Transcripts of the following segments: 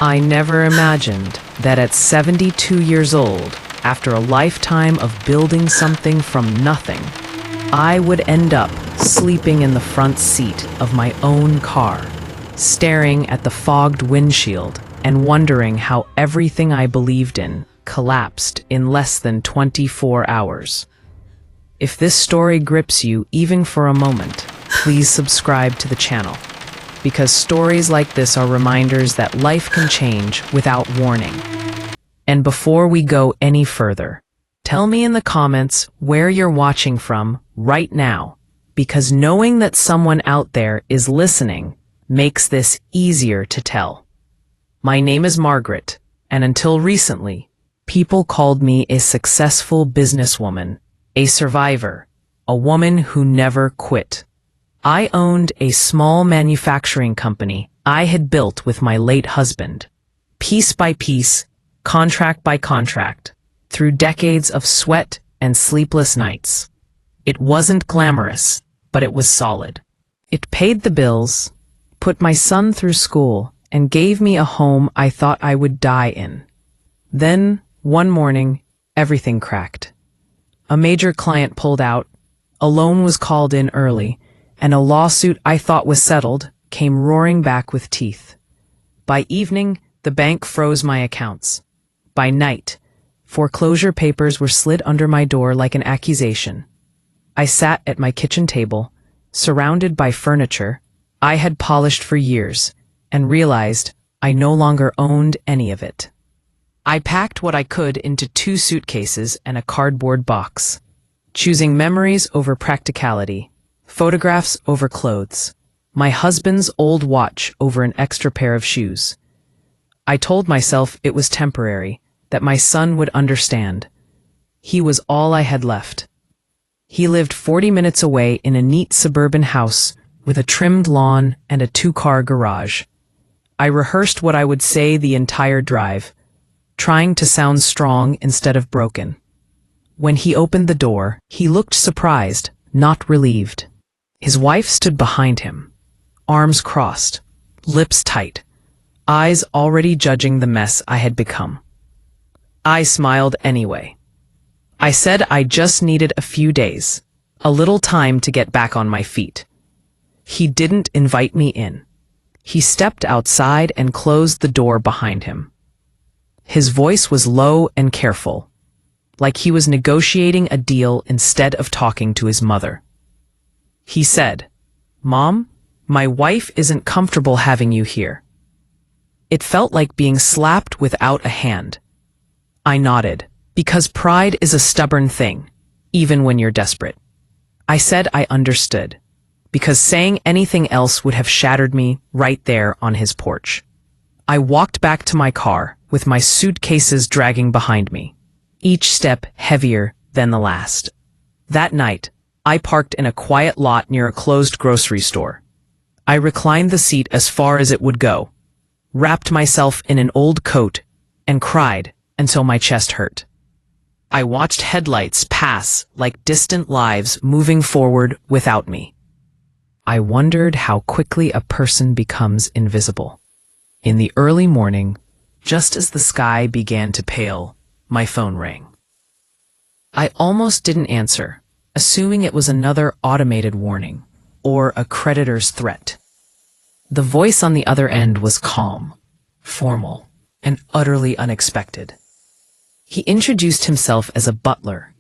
I never imagined that at 72 years old, after a lifetime of building something from nothing, I would end up sleeping in the front seat of my own car, staring at the fogged windshield and wondering how everything I believed in collapsed in less than 24 hours. If this story grips you even for a moment, please subscribe to the channel, because stories like this are reminders that life can change without warning. And before we go any further, tell me in the comments where you're watching from right now, because knowing that someone out there is listening makes this easier to tell. My name is Margaret, and until recently, people called me a successful businesswoman, a survivor, a woman who never quit. I owned a small manufacturing company I had built with my late husband, piece by piece, contract by contract, through decades of sweat and sleepless nights. It wasn't glamorous, but it was solid. It paid the bills, put my son through school, and gave me a home I thought I would die in. Then, one morning, everything cracked. A major client pulled out, a loan was called in early, and a lawsuit I thought was settled came roaring back with teeth. By evening, the bank froze my accounts. By night, foreclosure papers were slid under my door like an accusation. I sat at my kitchen table, surrounded by furniture I had polished for years, and realized I no longer owned any of it. I packed what I could into 2 suitcases and a cardboard box, choosing memories over practicality, photographs over clothes, my husband's old watch over an extra pair of shoes. I told myself it was temporary, that my son would understand. He was all I had left. He lived 40 minutes away in a neat suburban house with a trimmed lawn and a 2-car garage. I rehearsed what I would say the entire drive, trying to sound strong instead of broken. When he opened the door, he looked surprised, not relieved. His wife stood behind him, arms crossed, lips tight, eyes already judging the mess I had become. I smiled anyway. I said I just needed a few days, a little time to get back on my feet. He didn't invite me in. He stepped outside and closed the door behind him. His voice was low and careful, like he was negotiating a deal instead of talking to his mother. He said, "Mom, my wife isn't comfortable having you here." It felt like being slapped without a hand. I nodded, because pride is a stubborn thing, even when you're desperate. I said I understood, because saying anything else would have shattered me right there on his porch. I walked back to my car, with my suitcases dragging behind me, each step heavier than the last. That night, I parked in a quiet lot near a closed grocery store. I reclined the seat as far as it would go, wrapped myself in an old coat, and cried until my chest hurt. I watched headlights pass like distant lives moving forward without me. I wondered how quickly a person becomes invisible. In the early morning, just as the sky began to pale, my phone rang. I almost didn't answer, assuming it was another automated warning or a creditor's threat. The voice on the other end was calm, formal, and utterly unexpected. He introduced himself as a butler,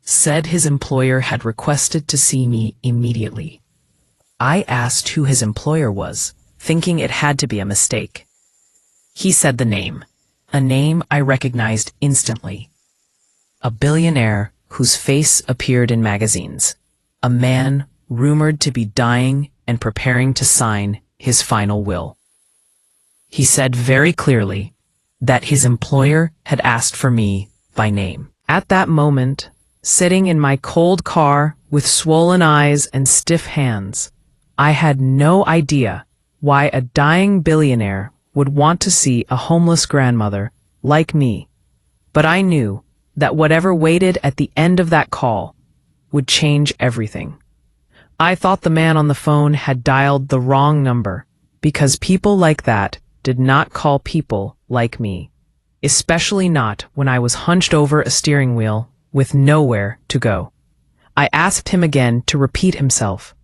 said his employer had requested to see me immediately. I asked who his employer was, thinking it had to be a mistake. He said the name, a name I recognized instantly. A billionaire whose face appeared in magazines. A man rumored to be dying and preparing to sign his final will. He said very clearly that his employer had asked for me by name. At that moment, sitting in my cold car with swollen eyes and stiff hands, I had no idea why a dying billionaire would want to see a homeless grandmother like me, but I knew that whatever waited at the end of that call would change everything. I thought the man on the phone had dialed the wrong number, because people like that did not call people like me, especially not when I was hunched over a steering wheel with nowhere to go. I asked him again to repeat himself,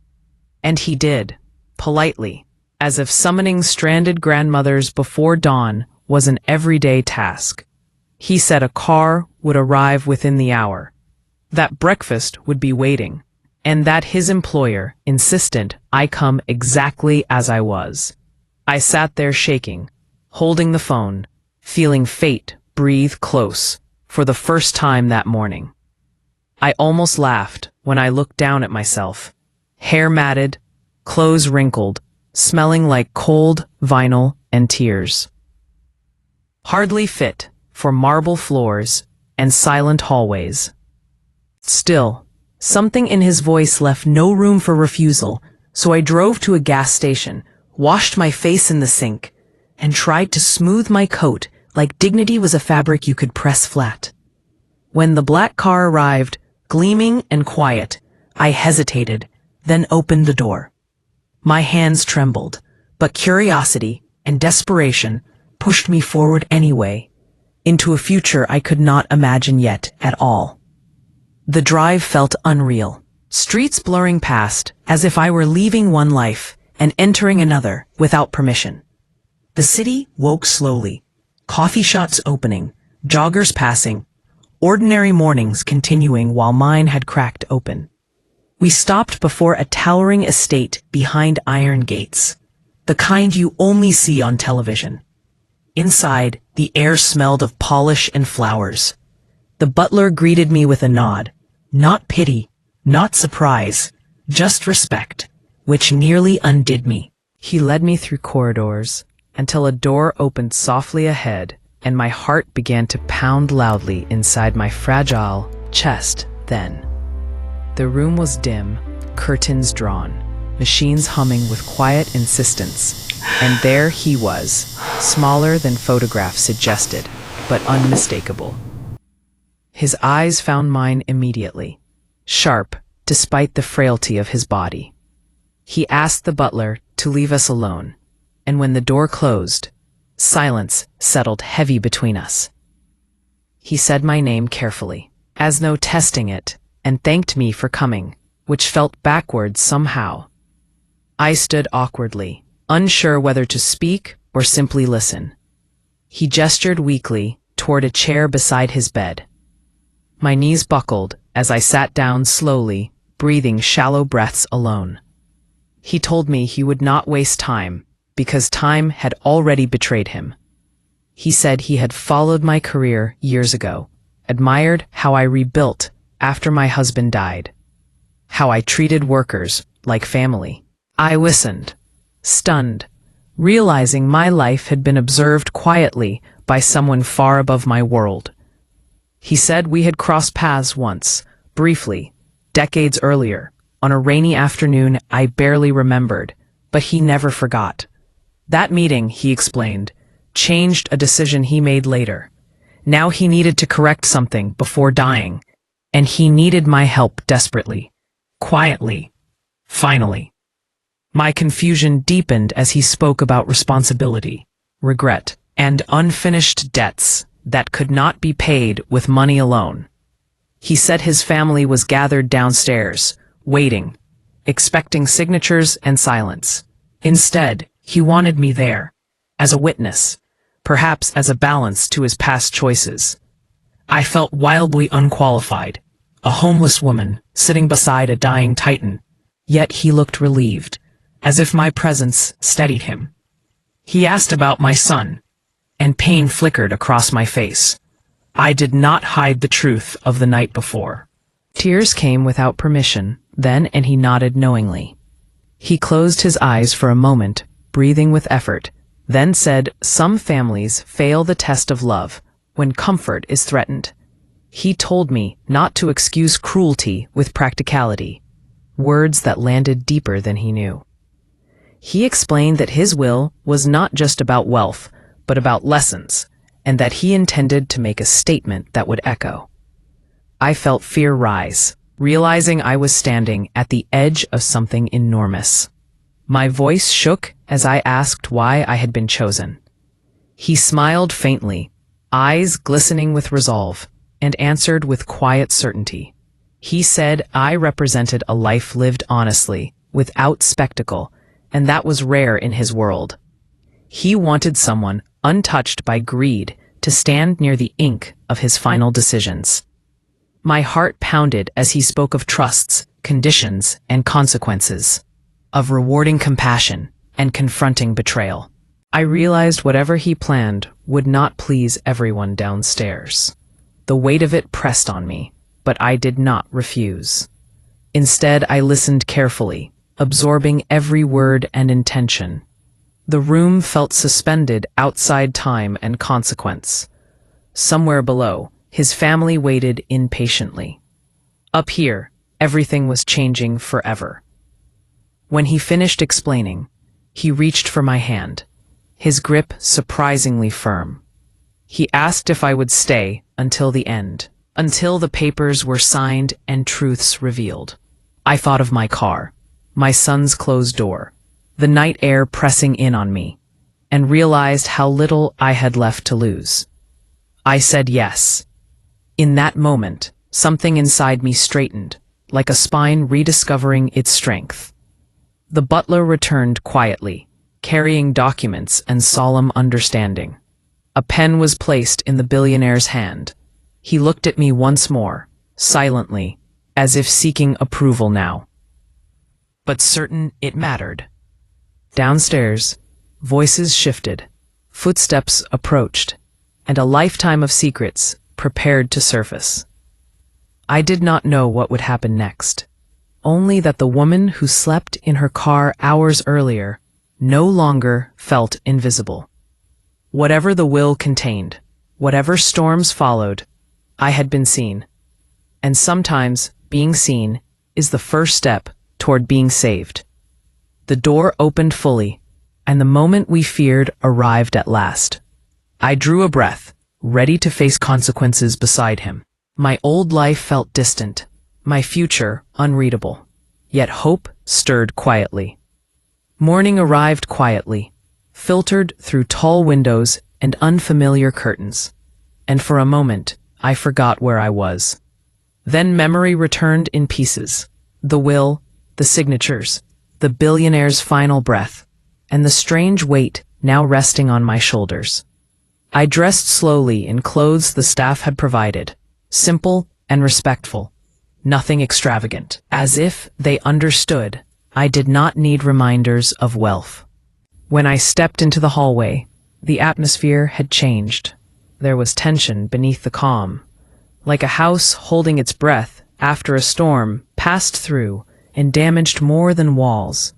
and he did, politely, as if summoning stranded grandmothers before dawn was an everyday task. He said a car would arrive within the hour, that breakfast would be waiting, and that his employer insisted I come exactly as I was. I sat there shaking, holding the phone, feeling fate breathe close for the first time that morning. I almost laughed when I looked down at myself, hair matted, clothes wrinkled, smelling like cold vinyl and tears. Hardly fit for marble floors and silent hallways. Still, something in his voice left no room for refusal, so I drove to a gas station, washed my face in the sink, and tried to smooth my coat like dignity was a fabric you could press flat. When the black car arrived, gleaming and quiet, I hesitated, then opened the door. My hands trembled, but curiosity and desperation pushed me forward anyway, into a future I could not imagine yet at all. The drive felt unreal, streets blurring past as if I were leaving one life and entering another without permission. The city woke slowly, coffee shops opening, joggers passing, ordinary mornings continuing while mine had cracked open. We stopped before a towering estate behind iron gates, the kind you only see on television. Inside, the air smelled of polish and flowers. The butler greeted me with a nod, not pity, not surprise, just respect, which nearly undid me. He led me through corridors until a door opened softly ahead, and my heart began to pound loudly inside my fragile chest then. The room was dim, curtains drawn, machines humming with quiet insistence, and there he was, smaller than photographs suggested, but unmistakable. His eyes found mine immediately, sharp despite the frailty of his body. He asked the butler to leave us alone, and when the door closed, silence settled heavy between us. He said my name carefully, as though testing it, and thanked me for coming, which felt backwards somehow. I stood awkwardly, unsure whether to speak or simply listen. He gestured weakly toward a chair beside his bed. My knees buckled as I sat down slowly, breathing shallow breaths alone. He told me he would not waste time, because time had already betrayed him. He said he had followed my career years ago, admired how I rebuilt after my husband died, how I treated workers like family. I listened, stunned, realizing my life had been observed quietly by someone far above my world. He said we had crossed paths once, briefly, decades earlier, on a rainy afternoon I barely remembered, but he never forgot. That meeting, he explained, changed a decision he made later. Now he needed to correct something before dying, and he needed my help desperately. Quietly. Finally. My confusion deepened as he spoke about responsibility, regret, and unfinished debts that could not be paid with money alone. He said his family was gathered downstairs, waiting, expecting signatures and silence. Instead, he wanted me there, as a witness, perhaps as a balance to his past choices. I felt wildly unqualified, a homeless woman sitting beside a dying titan, yet he looked relieved, as if my presence steadied him. He asked about my son, and pain flickered across my face. I did not hide the truth of the night before. Tears came without permission, then, and he nodded knowingly. He closed his eyes for a moment, breathing with effort, then said, "Some families fail the test of love when comfort is threatened." He told me not to excuse cruelty with practicality, words that landed deeper than he knew. He explained that his will was not just about wealth, but about lessons, and that he intended to make a statement that would echo. I felt fear rise, realizing I was standing at the edge of something enormous. My voice shook as I asked why I had been chosen. He smiled faintly, eyes glistening with resolve, and answered with quiet certainty. He said I represented a life lived honestly, without spectacle, and that was rare in his world. He wanted someone, untouched by greed, to stand near the ink of his final decisions. My heart pounded as he spoke of trusts, conditions, and consequences, of rewarding compassion and confronting betrayal. I realized whatever he planned would not please everyone downstairs. The weight of it pressed on me, but I did not refuse. Instead, I listened carefully, absorbing every word and intention. The room felt suspended outside time and consequence. Somewhere below, his family waited impatiently. Up here, everything was changing forever. When he finished explaining, he reached for my hand, his grip surprisingly firm. He asked if I would stay until the end, until the papers were signed and truths revealed. I thought of my car, my son's closed door, the night air pressing in on me, and realized how little I had left to lose. I said yes. In that moment, something inside me straightened, like a spine rediscovering its strength. The butler returned quietly, carrying documents and solemn understanding. A pen was placed in the billionaire's hand. He looked at me once more, silently, as if seeking approval now. But certain it mattered. Downstairs, voices shifted, footsteps approached, and a lifetime of secrets prepared to surface. I did not know what would happen next, only that the woman who slept in her car hours earlier no longer felt invisible. Whatever the will contained, whatever storms followed, I had been seen. And sometimes being seen is the first step toward being saved. The door opened fully, and the moment we feared arrived at last. I drew a breath, ready to face consequences beside him. My old life felt distant, my future unreadable, yet hope stirred quietly. Morning arrived quietly, filtered through tall windows and unfamiliar curtains, and for a moment I forgot where I was. Then memory returned in pieces, the will, the signatures, the billionaire's final breath, and the strange weight now resting on my shoulders. I dressed slowly in clothes the staff had provided, simple and respectful, nothing extravagant. As if they understood, I did not need reminders of wealth. When I stepped into the hallway, the atmosphere had changed. There was tension beneath the calm, like a house holding its breath after a storm passed through and damaged more than walls.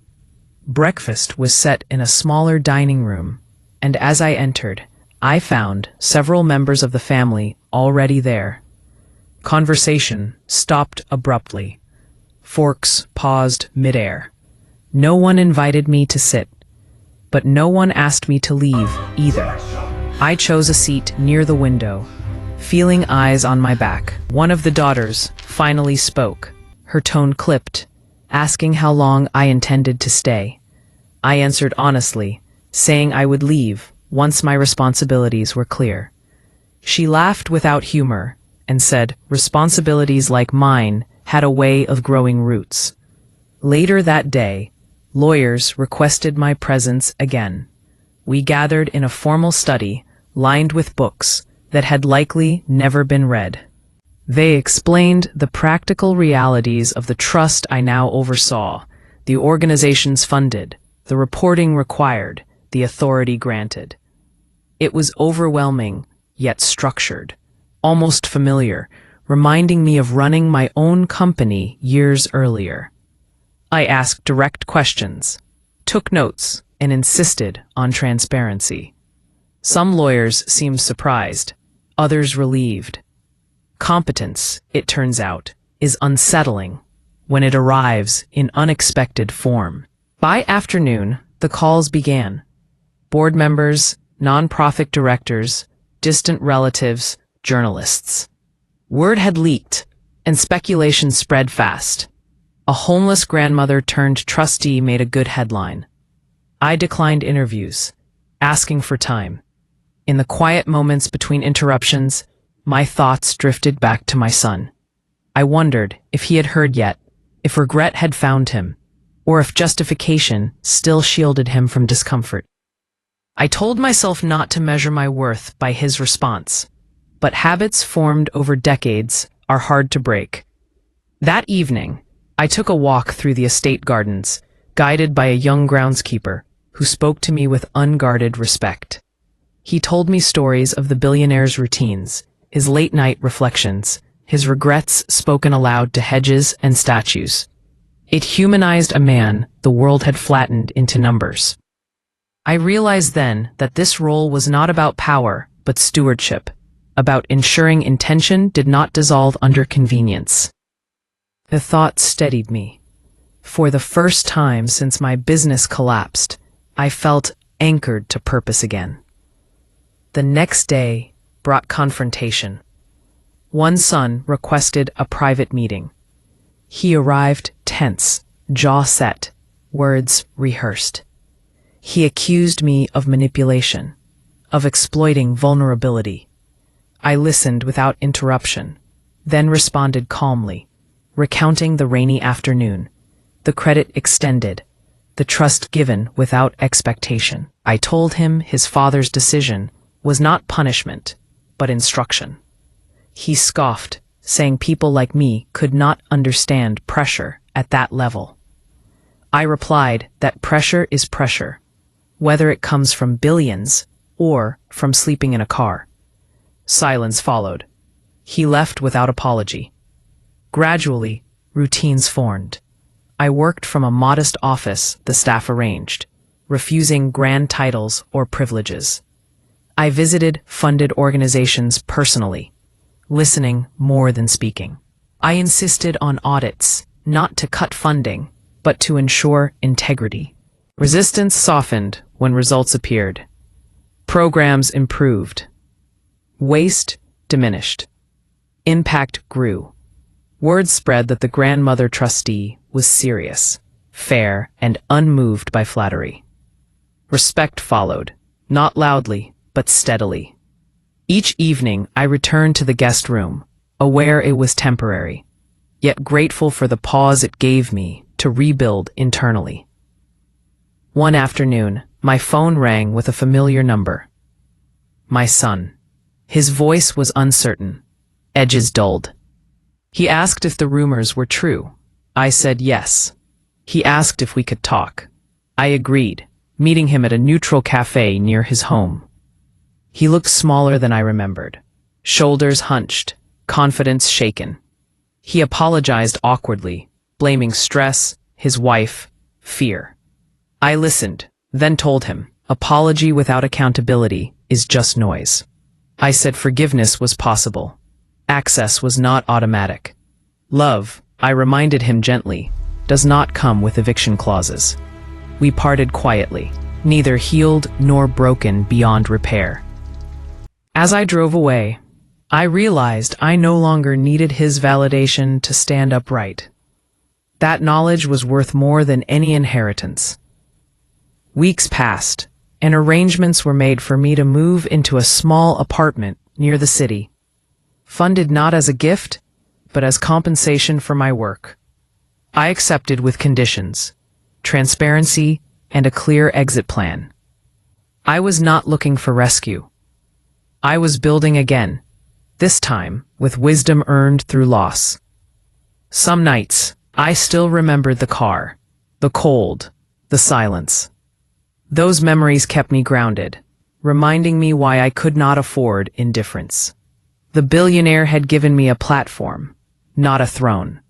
Breakfast was set in a smaller dining room, and as I entered, I found several members of the family already there. Conversation stopped abruptly. Forks paused midair. No one invited me to sit, but no one asked me to leave either. I chose a seat near the window, feeling eyes on my back. One of the daughters finally spoke, her tone clipped, asking how long I intended to stay. I answered honestly, saying I would leave once my responsibilities were clear. She laughed without humor and said responsibilities like mine had a way of growing roots. Later that day, lawyers requested my presence again. We gathered in a formal study lined with books that had likely never been read. They explained the practical realities of the trust I now oversaw, the organizations funded, the reporting required, the authority granted. It was overwhelming, yet structured, almost familiar, reminding me of running my own company years earlier. I asked direct questions, took notes, and insisted on transparency. Some lawyers seemed surprised, others relieved. Competence, it turns out, is unsettling when it arrives in unexpected form. By afternoon, the calls began. Board members, nonprofit directors, distant relatives, journalists. Word had leaked, and speculation spread fast. A homeless grandmother turned trustee made a good headline. I declined interviews, asking for time. In the quiet moments between interruptions, my thoughts drifted back to my son. I wondered if he had heard yet, if regret had found him, or if justification still shielded him from discomfort. I told myself not to measure my worth by his response, but habits formed over decades are hard to break. That evening, I took a walk through the estate gardens, guided by a young groundskeeper who spoke to me with unguarded respect. He told me stories of the billionaire's routines, his late-night reflections, his regrets spoken aloud to hedges and statues. It humanized a man the world had flattened into numbers. I realized then that this role was not about power, but stewardship, about ensuring intention did not dissolve under convenience. The thought steadied me. For the first time since my business collapsed, I felt anchored to purpose again. The next day brought confrontation. One son requested a private meeting. He arrived tense, jaw set, words rehearsed. He accused me of manipulation, of exploiting vulnerability. I listened without interruption, then responded calmly, recounting the rainy afternoon, the credit extended, the trust given without expectation. I told him his father's decision was not punishment, but instruction. He scoffed, saying people like me could not understand pressure at that level. I replied that pressure is pressure, whether it comes from billions or from sleeping in a car. Silence followed. He left without apology. Gradually, routines formed. I worked from a modest office the staff arranged, refusing grand titles or privileges. I visited funded organizations personally, listening more than speaking. I insisted on audits, not to cut funding, but to ensure integrity. Resistance softened when results appeared. Programs improved. Waste diminished. Impact grew. Word spread that the grandmother trustee was serious, fair, and unmoved by flattery. Respect followed, not loudly, but steadily. Each evening I returned to the guest room, aware it was temporary, yet grateful for the pause it gave me to rebuild internally. One afternoon, my phone rang with a familiar number. My son. His voice was uncertain, edges dulled. He asked if the rumors were true. I said yes. He asked if we could talk. I agreed, meeting him at a neutral cafe near his home. He looked smaller than I remembered, shoulders hunched, confidence shaken. He apologized awkwardly, blaming stress, his wife, fear. I listened, then told him, apology without accountability is just noise. I said forgiveness was possible. Access was not automatic. Love, I reminded him gently, does not come with eviction clauses. We parted quietly, neither healed nor broken beyond repair. As I drove away, I realized I no longer needed his validation to stand upright. That knowledge was worth more than any inheritance. Weeks passed, and arrangements were made for me to move into a small apartment near the city, funded not as a gift, but as compensation for my work. I accepted with conditions, transparency, and a clear exit plan. I was not looking for rescue. I was building again, this time with wisdom earned through loss. Some nights, I still remembered the car, the cold, the silence. Those memories kept me grounded, reminding me why I could not afford indifference. The billionaire had given me a platform, not a throne.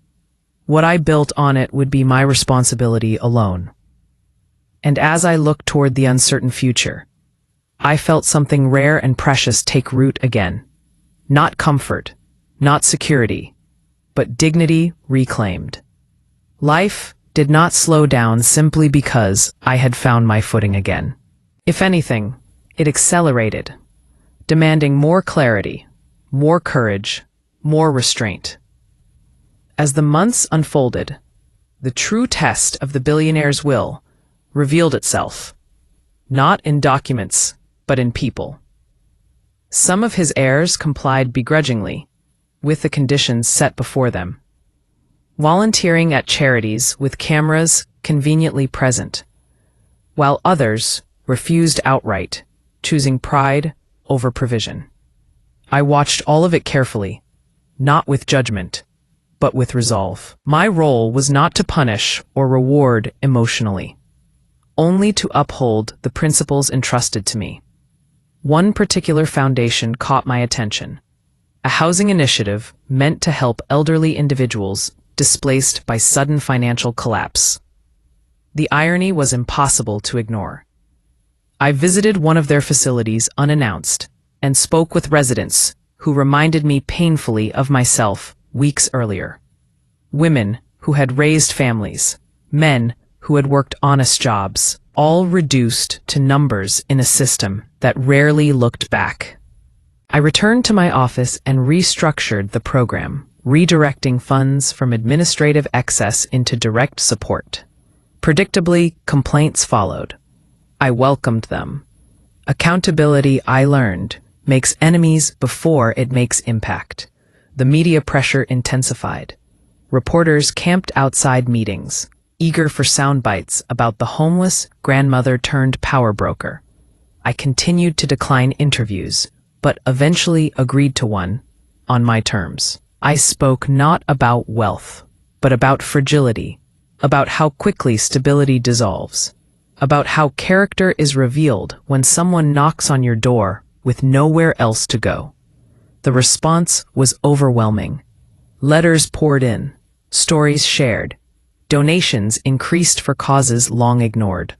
What I built on it would be my responsibility alone. And as I looked toward the uncertain future, I felt something rare and precious take root again. Not comfort, not security, but dignity reclaimed. Life did not slow down simply because I had found my footing again. If anything, it accelerated, demanding more clarity, more courage, more restraint. As the months unfolded, the true test of the billionaire's will revealed itself, not in documents, but in people. Some of his heirs complied begrudgingly, with the conditions set before them, volunteering at charities with cameras conveniently present, while others refused outright, choosing pride over provision. I watched all of it carefully, not with judgment, but with resolve. My role was not to punish or reward emotionally, only to uphold the principles entrusted to me. One particular foundation caught my attention, a housing initiative meant to help elderly individuals displaced by sudden financial collapse. The irony was impossible to ignore. I visited one of their facilities unannounced and spoke with residents who reminded me painfully of myself weeks earlier. Women who had raised families, men who had worked honest jobs, all reduced to numbers in a system that rarely looked back. I returned to my office and restructured the program, redirecting funds from administrative excess into direct support. Predictably, complaints followed. I welcomed them. Accountability, I learned, makes enemies before it makes impact. The media pressure intensified. Reporters camped outside meetings, eager for sound bites about the homeless grandmother turned power broker. I continued to decline interviews, but eventually agreed to one, on my terms. I spoke not about wealth, but about fragility, about how quickly stability dissolves, about how character is revealed when someone knocks on your door with nowhere else to go. The response was overwhelming. Letters poured in, stories shared, donations increased for causes long ignored.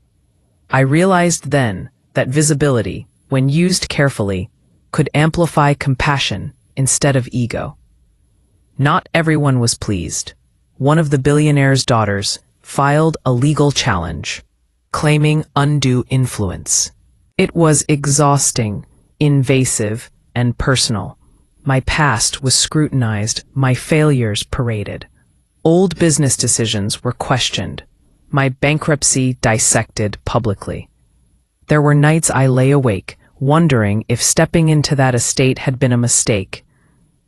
I realized then that visibility, when used carefully, could amplify compassion instead of ego. Not everyone was pleased. One of the billionaire's daughters filed a legal challenge, claiming undue influence. It was exhausting, invasive, and personal. My past was scrutinized, my failures paraded. Old business decisions were questioned, my bankruptcy dissected publicly. There were nights I lay awake, wondering if stepping into that estate had been a mistake.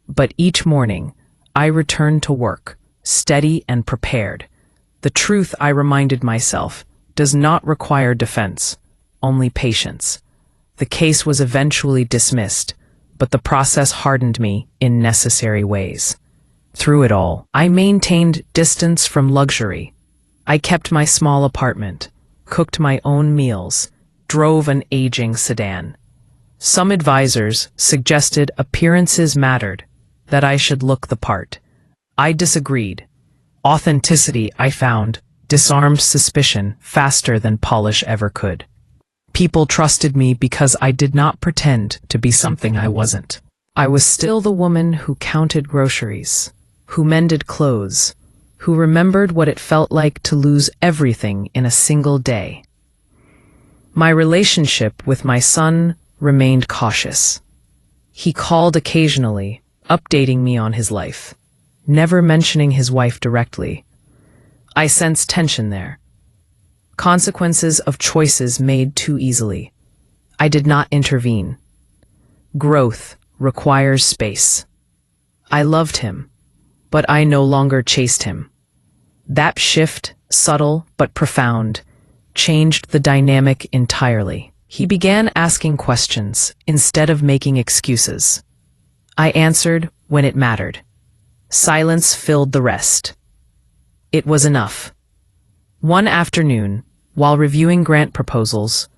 But each morning, I returned to work, steady and prepared. The truth, I reminded myself, does not require defense, only patience. The case was eventually dismissed, but the process hardened me in necessary ways. Through it all, I maintained distance from luxury. I kept my small apartment, cooked my own meals, drove an aging sedan. Some advisors suggested appearances mattered, that I should look the part. I disagreed. Authenticity, I found, disarmed suspicion faster than polish ever could. People trusted me because I did not pretend to be something I wasn't. I was still the woman who counted groceries, who mended clothes, who remembered what it felt like to lose everything in a single day. My relationship with my son remained cautious. He called occasionally, updating me on his life, never mentioning his wife directly. I sensed tension there. Consequences of choices made too easily. I did not intervene. Growth requires space. I loved him, but I no longer chased him. That shift, subtle but profound, changed the dynamic entirely. He began asking questions instead of making excuses. I answered when it mattered. Silence filled the rest. It was enough. One afternoon, while reviewing grant proposals,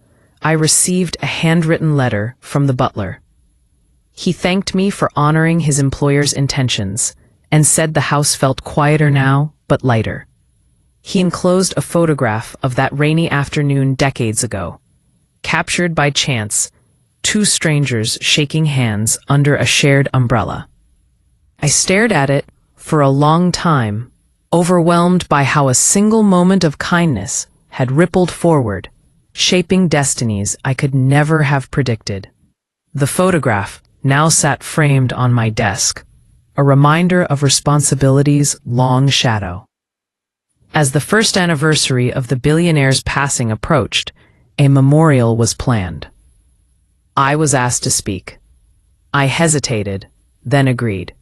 I received a handwritten letter from the butler. He thanked me for honoring his employer's intentions and said the house felt quieter now, but lighter. He enclosed a photograph of that rainy afternoon decades ago, captured by chance, two strangers shaking hands under a shared umbrella. I stared at it for a long time, overwhelmed by how a single moment of kindness had rippled forward, shaping destinies I could never have predicted. The photograph now sat framed on my desk, a reminder of responsibility's long shadow. As the first anniversary of the billionaire's passing approached, a memorial was planned. I was asked to speak. I hesitated, then agreed.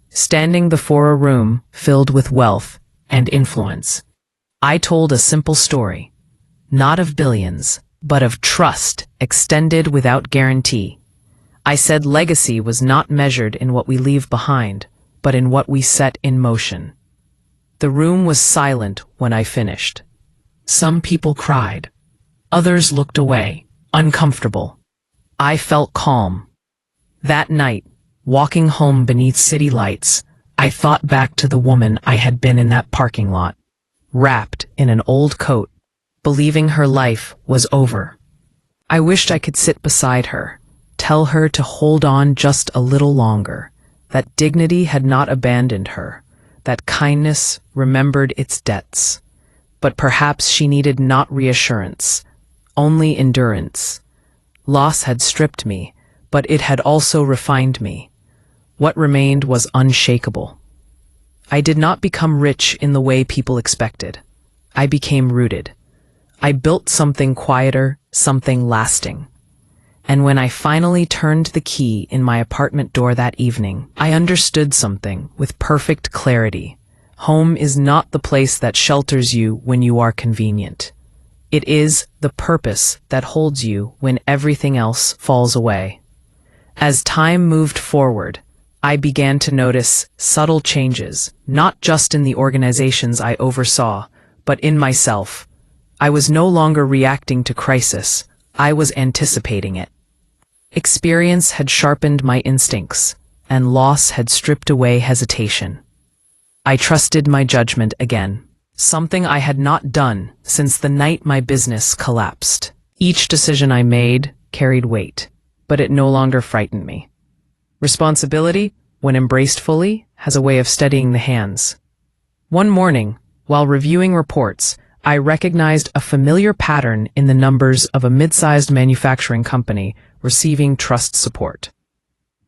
Standing before a room filled with wealth and influence, I told a simple story, not of billions, but of trust extended without guarantee. I said legacy was not measured in what we leave behind, but in what we set in motion. The room was silent when I finished. Some people cried. Others looked away, uncomfortable. I felt calm. That night, walking home beneath city lights, I thought back to the woman I had been in that parking lot, wrapped in an old coat, believing her life was over. I wished I could sit beside her, tell her to hold on just a little longer, that dignity had not abandoned her, that kindness remembered its debts. But perhaps she needed not reassurance, only endurance. Loss had stripped me, but it had also refined me. What remained was unshakable. I did not become rich in the way people expected. I became rooted. I built something quieter, something lasting. And when I finally turned the key in my apartment door that evening, I understood something with perfect clarity. Home is not the place that shelters you when you are convenient. It is the purpose that holds you when everything else falls away. As time moved forward, I began to notice subtle changes, not just in the organizations I oversaw, but in myself. I was no longer reacting to crisis, I was anticipating it. Experience had sharpened my instincts, and loss had stripped away hesitation. I trusted my judgment again, something I had not done since the night my business collapsed. Each decision I made carried weight, but it no longer frightened me. Responsibility, when embraced fully, has a way of steadying the hands. One morning, while reviewing reports, I recognized a familiar pattern in the numbers of a mid-sized manufacturing company receiving trust support.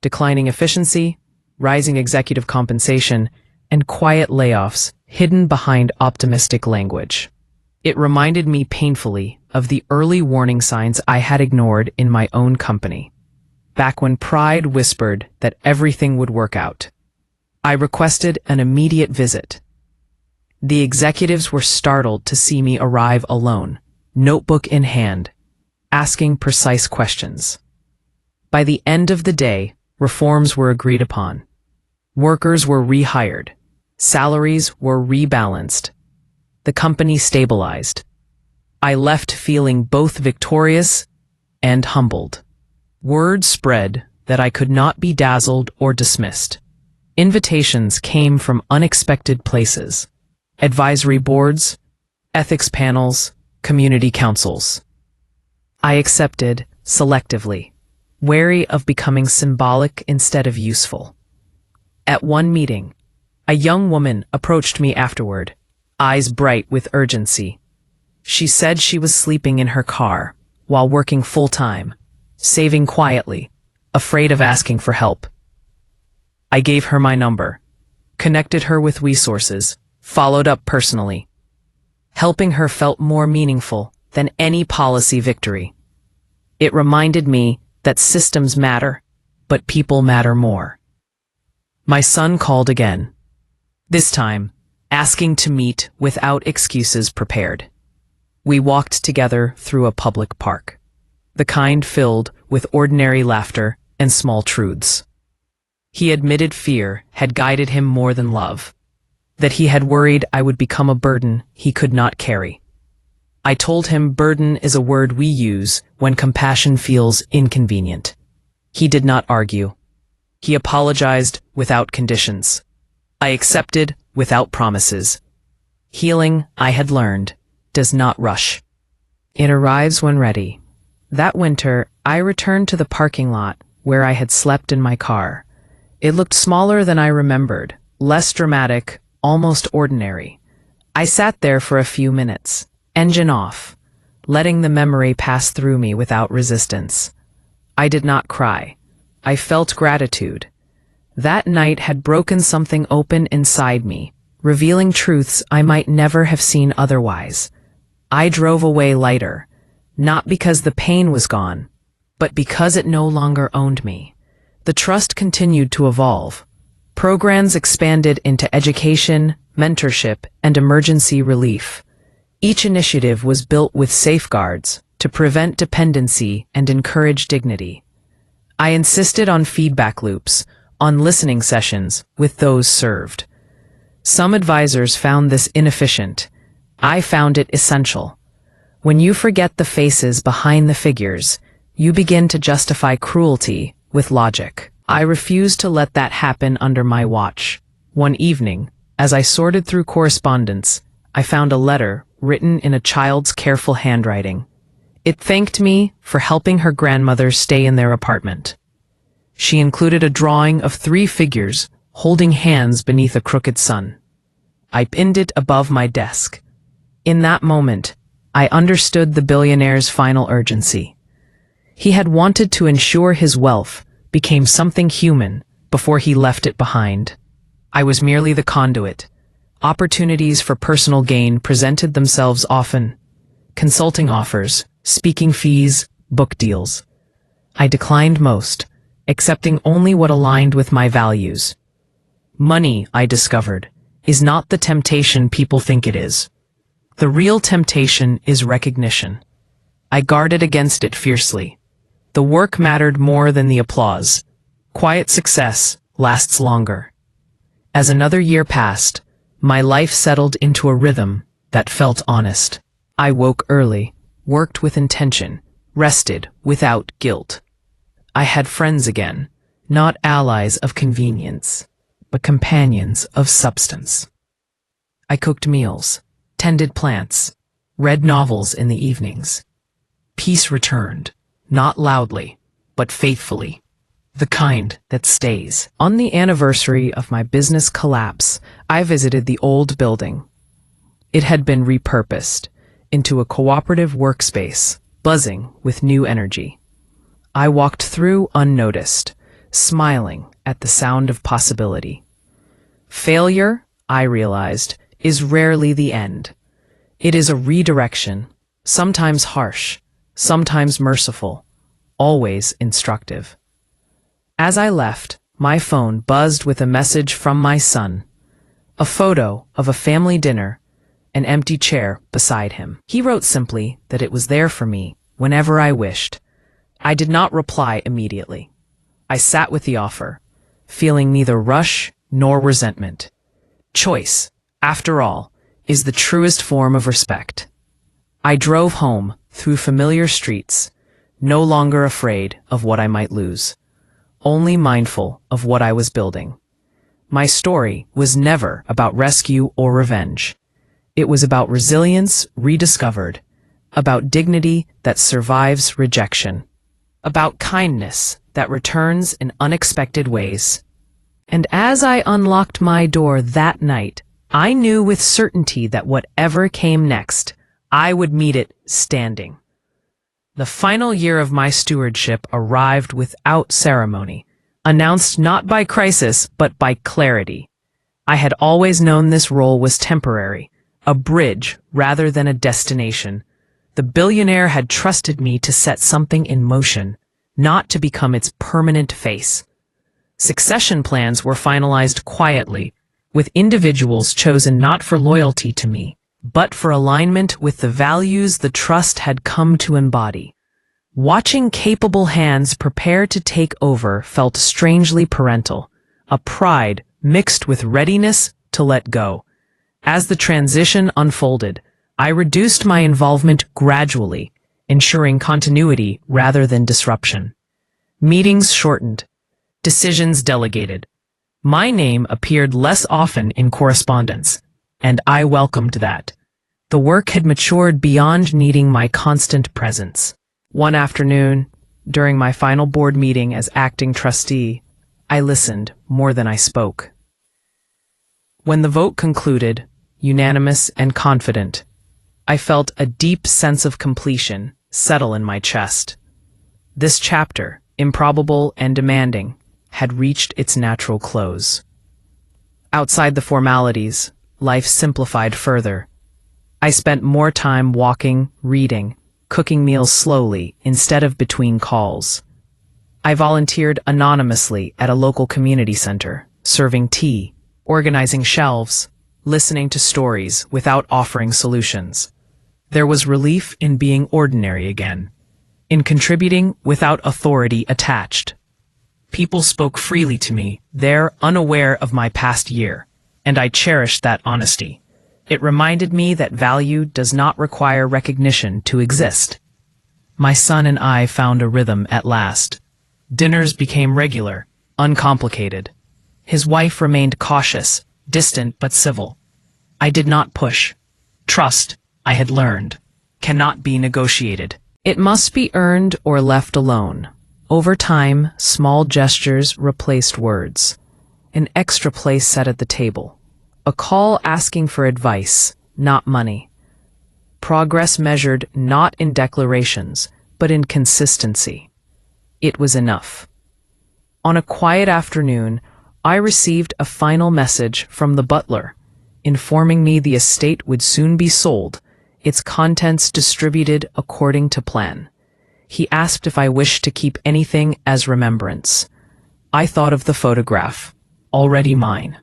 Declining efficiency, rising executive compensation, and quiet layoffs hidden behind optimistic language. It reminded me painfully of the early warning signs I had ignored in my own company, back when pride whispered that everything would work out. I requested an immediate visit. The executives were startled to see me arrive alone, notebook in hand, asking precise questions. By the end of the day, reforms were agreed upon. Workers were rehired. Salaries were rebalanced. The company stabilized. I left feeling both victorious and humbled. Word spread that I could not be dazzled or dismissed. Invitations came from unexpected places. Advisory boards, ethics panels, community councils. I accepted selectively, wary of becoming symbolic instead of useful. At one meeting, a young woman approached me afterward, eyes bright with urgency. She said she was sleeping in her car while working full-time, saving quietly, afraid of asking for help. I gave her my number, connected her with resources, followed up personally. Helping her felt more meaningful than any policy victory. It reminded me that systems matter, but people matter more. My son called again, this time asking to meet without excuses prepared. We walked together through a public park, the kind filled with ordinary laughter and small truths. He admitted fear had guided him more than love, that he had worried I would become a burden he could not carry. I told him burden is a word we use when compassion feels inconvenient. He did not argue. He apologized without conditions. I accepted without promises. Healing, I had learned, does not rush. It arrives when ready. That winter, I returned to the parking lot where I had slept in my car. It looked smaller than I remembered, less dramatic, almost ordinary. I sat there for a few minutes, engine off, letting the memory pass through me without resistance. I did not cry. I felt gratitude. That night had broken something open inside me, revealing truths I might never have seen otherwise. I drove away lighter, not because the pain was gone, but because it no longer owned me. The trust continued to evolve. Programs expanded into education, mentorship, and emergency relief. Each initiative was built with safeguards to prevent dependency and encourage dignity. I insisted on feedback loops, on listening sessions with those served. Some advisors found this inefficient. I found it essential. When you forget the faces behind the figures, you begin to justify cruelty with logic. I refused to let that happen under my watch. One evening, as I sorted through correspondence, I found a letter written in a child's careful handwriting. It thanked me for helping her grandmother stay in their apartment. She included a drawing of 3 figures holding hands beneath a crooked sun. I pinned it above my desk. In that moment, I understood the billionaire's final urgency. He had wanted to ensure his wealth became something human before he left it behind. I was merely the conduit. Opportunities for personal gain presented themselves often. Consulting offers, speaking fees, book deals. I declined most, accepting only what aligned with my values. Money, I discovered, is not the temptation people think it is. The real temptation is recognition. I guarded against it fiercely. The work mattered more than the applause. Quiet success lasts longer. As another year passed, my life settled into a rhythm that felt honest. I woke early, worked with intention, rested without guilt. I had friends again, not allies of convenience, but companions of substance. I cooked meals, tended plants, read novels in the evenings. Peace returned, not loudly, but faithfully. The kind that stays. On the anniversary of my business collapse, I visited the old building. It had been repurposed into a cooperative workspace, buzzing with new energy. I walked through unnoticed, smiling at the sound of possibility. Failure, I realized, is rarely the end. It is a redirection, sometimes harsh, sometimes merciful, always instructive. As I left, my phone buzzed with a message from my son. A photo of a family dinner, an empty chair beside him. He wrote simply that it was there for me whenever I wished. I did not reply immediately. I sat with the offer, feeling neither rush nor resentment. Choice, after all, is the truest form of respect. I drove home through familiar streets, no longer afraid of what I might lose, only mindful of what I was building. My story was never about rescue or revenge. It was about resilience rediscovered, about dignity that survives rejection, about kindness that returns in unexpected ways. And as I unlocked my door that night, I knew with certainty that whatever came next, I would meet it standing. The final year of my stewardship arrived without ceremony, announced not by crisis but by clarity. I had always known this role was temporary, a bridge rather than a destination. The billionaire had trusted me to set something in motion, not to become its permanent face. Succession plans were finalized quietly, with individuals chosen not for loyalty to me, but for alignment with the values the trust had come to embody. Watching capable hands prepare to take over felt strangely parental, a pride mixed with readiness to let go. As the transition unfolded, I reduced my involvement gradually, ensuring continuity rather than disruption. Meetings shortened, decisions delegated. My name appeared less often in correspondence, and I welcomed that. The work had matured beyond needing my constant presence. One afternoon, during my final board meeting as acting trustee, I listened more than I spoke. When the vote concluded, unanimous and confident, I felt a deep sense of completion settle in my chest. This chapter, improbable and demanding, had reached its natural close. Outside the formalities, life simplified further. I spent more time walking, reading, cooking meals slowly instead of between calls. I volunteered anonymously at a local community center, serving tea, organizing shelves, listening to stories without offering solutions. There was relief in being ordinary again, in contributing without authority attached. People spoke freely to me, there unaware of my past year, and I cherished that honesty. It reminded me that value does not require recognition to exist. My son and I found a rhythm at last. Dinners became regular, uncomplicated. His wife remained cautious, distant but civil. I did not push. Trust, I had learned, cannot be negotiated. It must be earned or left alone. Over time, small gestures replaced words. An extra place set at the table. A call asking for advice, not money. Progress measured not in declarations, but in consistency. It was enough. On a quiet afternoon, I received a final message from the butler, informing me the estate would soon be sold, its contents distributed according to plan. He asked if I wished to keep anything as remembrance. I thought of the photograph, already mine,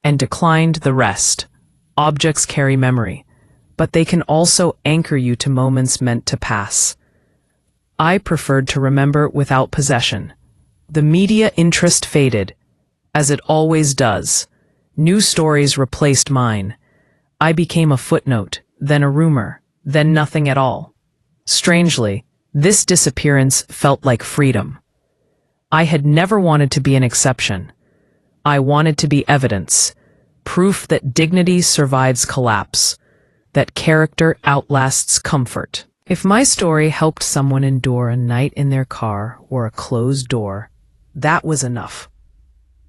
and declined the rest. Objects carry memory, but they can also anchor you to moments meant to pass. I preferred to remember without possession. The media interest faded, as it always does. New stories replaced mine. I became a footnote, then a rumor, then nothing at all. Strangely, this disappearance felt like freedom. I had never wanted to be an exception. I wanted to be evidence, proof that dignity survives collapse, that character outlasts comfort. If my story helped someone endure a night in their car or a closed door, that was enough.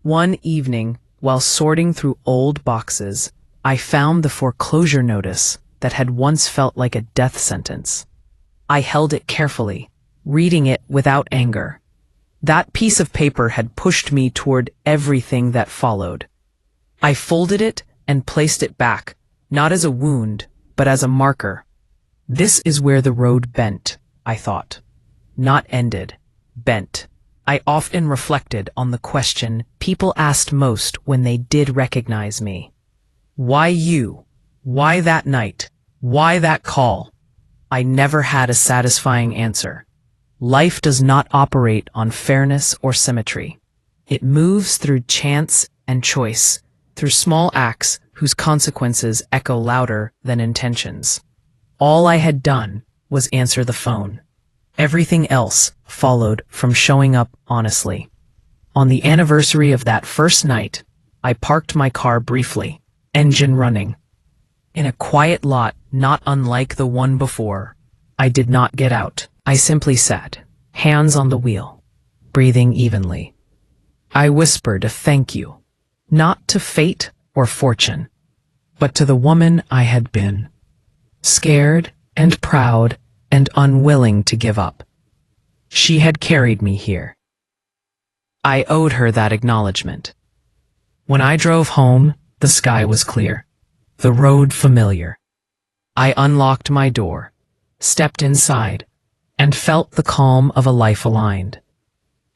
One evening, while sorting through old boxes, I found the foreclosure notice that had once felt like a death sentence. I held it carefully, reading it without anger. That piece of paper had pushed me toward everything that followed. I folded it and placed it back, not as a wound, but as a marker. This is where the road bent, I thought. Not ended, bent. I often reflected on the question people asked most when they did recognize me. Why you? Why that night? Why that call? I never had a satisfying answer. Life does not operate on fairness or symmetry. It moves through chance and choice, through small acts whose consequences echo louder than intentions. All I had done was answer the phone. Everything else followed from showing up honestly. On the anniversary of that first night, I parked my car briefly, engine running. In a quiet lot not unlike the one before, I did not get out. I simply sat, hands on the wheel, breathing evenly. I whispered a thank you, not to fate or fortune, but to the woman I had been. Scared and proud and unwilling to give up. She had carried me here. I owed her that acknowledgement. When I drove home, the sky was clear, the road familiar. I unlocked my door, stepped inside, and felt the calm of a life aligned.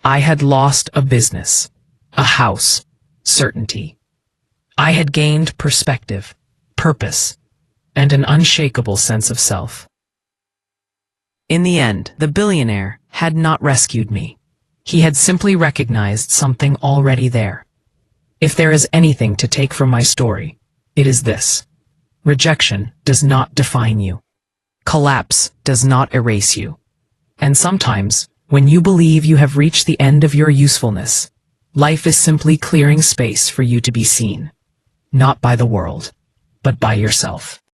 I had lost a business, a house, certainty. I had gained perspective, purpose, and an unshakable sense of self. In the end, the billionaire had not rescued me. He had simply recognized something already there. If there is anything to take from my story, it is this. Rejection does not define you. Collapse does not erase you. And sometimes, when you believe you have reached the end of your usefulness, life is simply clearing space for you to be seen. Not by the world, but by yourself.